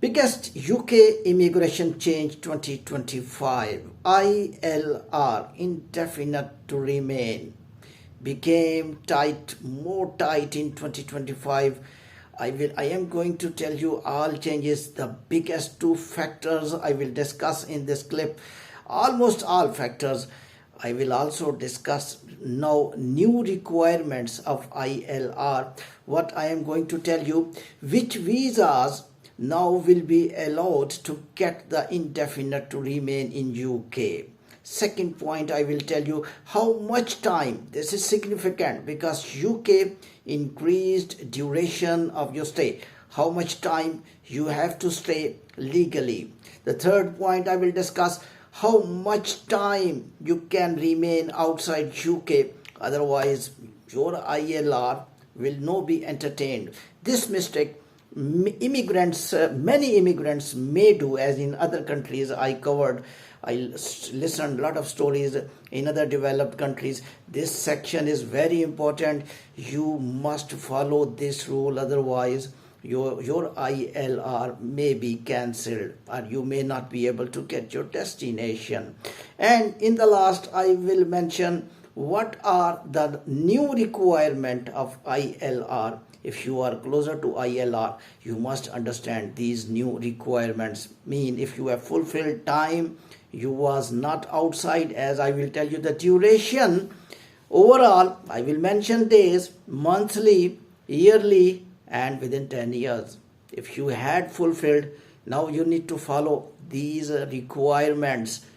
Biggest UK immigration change 2025. ILR, indefinite to remain, became more tight in 2025. I am going to tell you all changes, the biggest two factors I will discuss in this clip, almost all factors. I will also discuss now new requirements of ILR. What I am going to tell you, which visas now will be allowed to get the indefinite to remain in UK. Second point, I will tell you how much time. This is significant because UK increased duration of your stay. How much time you have to stay legally. The third point, I will discuss how much time you can remain outside UK. Otherwise, your ILR will not be entertained. This mistake many immigrants may do, as in other countries I listened a lot of stories in other developed countries. This section is very important. You must follow this rule, otherwise your ILR may be cancelled or you may not be able to get your destination. And in the last, I will mention what are the new requirement of ILR. If you are closer to ILR, you must understand these new requirements. Mean if you have fulfilled time, you was not outside, as I will tell you the duration. Overall, I will mention days, monthly, yearly, and within 10 years. If you had fulfilled, now you need to follow these requirements.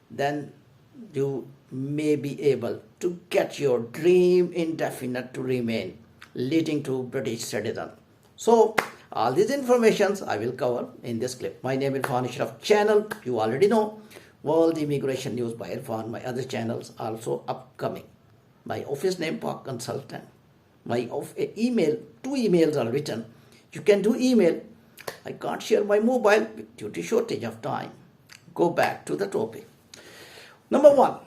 Then you may be able to get your dream indefinite to remain, leading to British citizen. So all these informations I will cover in this clip. My name is Irfan Ashraf channel. You already know. World Immigration News by Irfan. My other channels also upcoming. My office name Park Consultant. My email, 2 emails are written. You can do email. I can't share my mobile due to shortage of time. Go back to the topic. Number 1,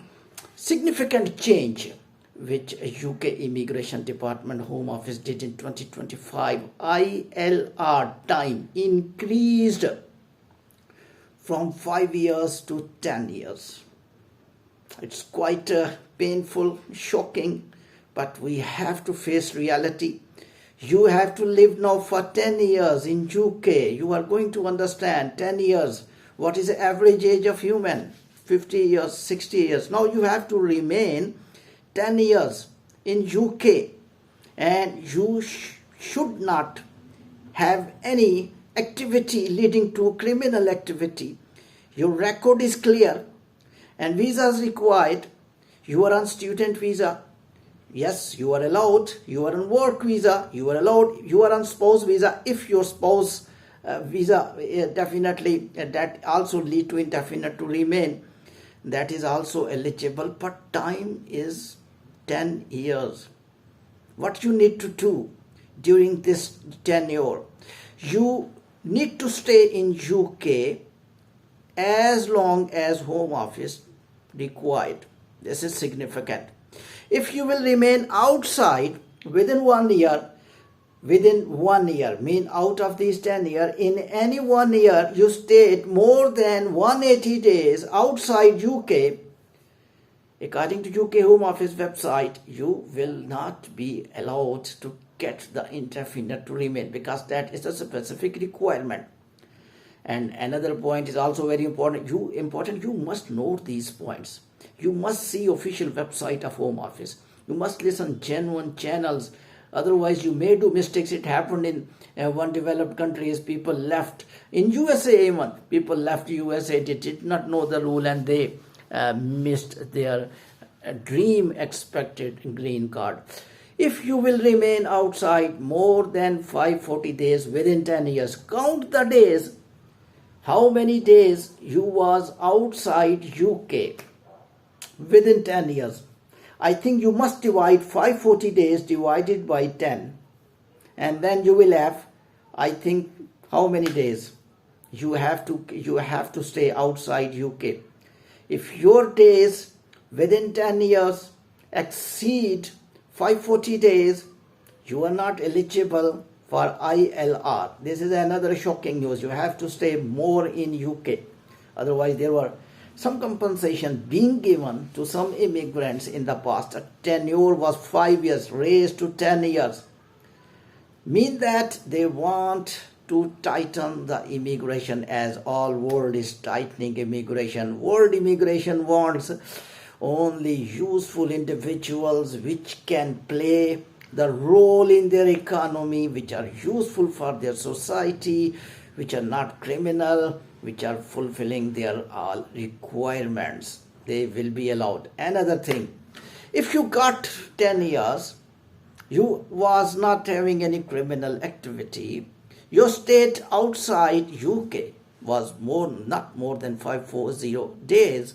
significant change which UK Immigration Department Home Office did in 2025. ILR time increased from 5 years to 10 years. It's quite painful, shocking, but we have to face reality. You have to live now for 10 years in UK. You are going to understand 10 years. What is the average age of human? 50 years, 60 years. Now you have to remain 10 years in UK, and you should not have any activity leading to criminal activity. Your record is clear and visas required. You are on student visa. Yes, you are allowed. You are on work visa. You are allowed. You are on spouse visa. If your spouse visa, definitely that also lead to indefinite to remain. That is also eligible, but time is 10 years. What you need to do during this tenure, you need to stay in UK as long as Home Office required. This is significant. If you will remain outside within 1 year, mean out of these 10 years, in any 1 year you stayed more than 180 days outside UK, according to UK Home Office website, you will not be allowed to get the indefinite to remain, because that is a specific requirement. And another point is also very important. You must note these points. You must see official website of Home Office. You must listen genuine channels. Otherwise, you may do mistakes. It happened in one developed country. People left in USA. Even people left USA. They did not know the rule and they missed their dream expected green card. If you will remain outside more than 540 days within 10 years, count the days. How many days you was outside UK within 10 years? I think you must divide 540 days divided by 10, and then you will have, I think, how many days you have to stay outside UK. If your days within 10 years exceed 540 days, you are not eligible for ILR. This is another shocking news. You have to stay more in UK. Otherwise, there were some compensation being given to some immigrants in the past. A tenure was 5 years, raised to 10 years. Mean that they want to tighten the immigration, as all world is tightening immigration. World immigration wants only useful individuals which can play the role in their economy, which are useful for their society, which are not criminal, which are fulfilling their all requirements. They will be allowed. Another thing, if you got 10 years, you was not having any criminal activity, your stayed outside UK was not more than 540 days,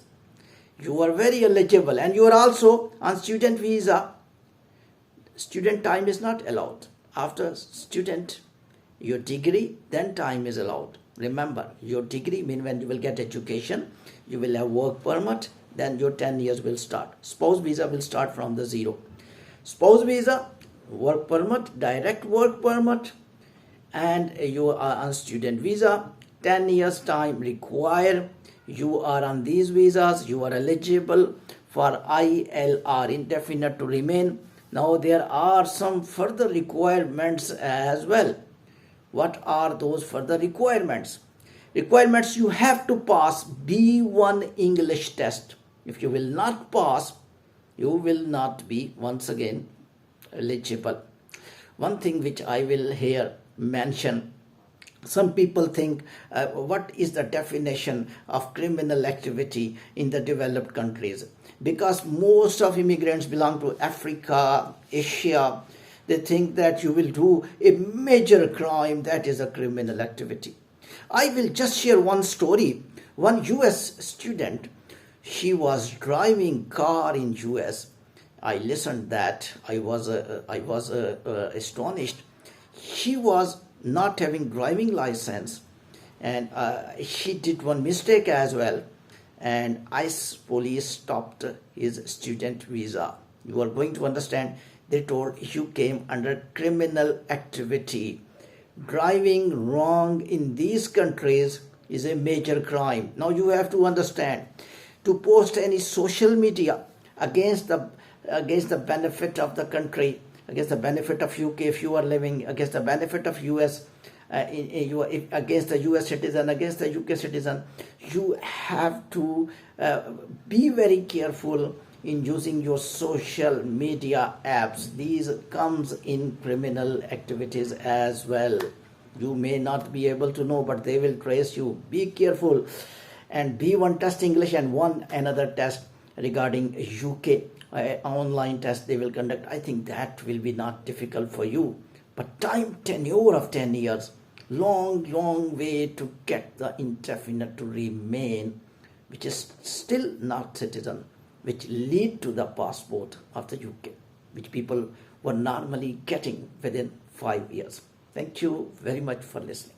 you are very eligible, and you are also on student visa. Student time is not allowed. After student, your degree, then time is allowed. Remember, your degree means when you will get education, you will have work permit, then your 10 years will start. Spouse visa will start from the zero. Spouse visa, work permit, direct work permit, and you are on student visa. 10 years time required. You are on these visas, you are eligible for ILR, indefinite to remain. Now there are some further requirements as well. What are those further requirements? Requirements, you have to pass B1 English test. If you will not pass, you will not be once again eligible. One thing which I will here mention, some people think what is the definition of criminal activity in the developed countries? Because most of immigrants belong to Africa, Asia, they think that you will do a major crime, that is a criminal activity. I will just share one story. One US student, she was driving car in US. I listened that, I was astonished. She was not having driving license, and she did one mistake as well, and ICE police stopped his student visa. You are going to understand, they told you came under criminal activity. Driving wrong in these countries is a major crime. Now you have to understand, to post any social media against the benefit of the country, against the benefit of UK if you are living, against the benefit of US, against the US citizen, against the UK citizen, you have to be very careful in using your social media apps. These comes in criminal activities as well. You may not be able to know, but they will trace you. Be careful. And B1 test English and one another test regarding UK online test they will conduct. I think that will be not difficult for you. But time tenure of 10 years, long way to get the indefinite to remain, which is still not citizen, which lead to the passport of the UK, which people were normally getting within 5 years. Thank you very much for listening.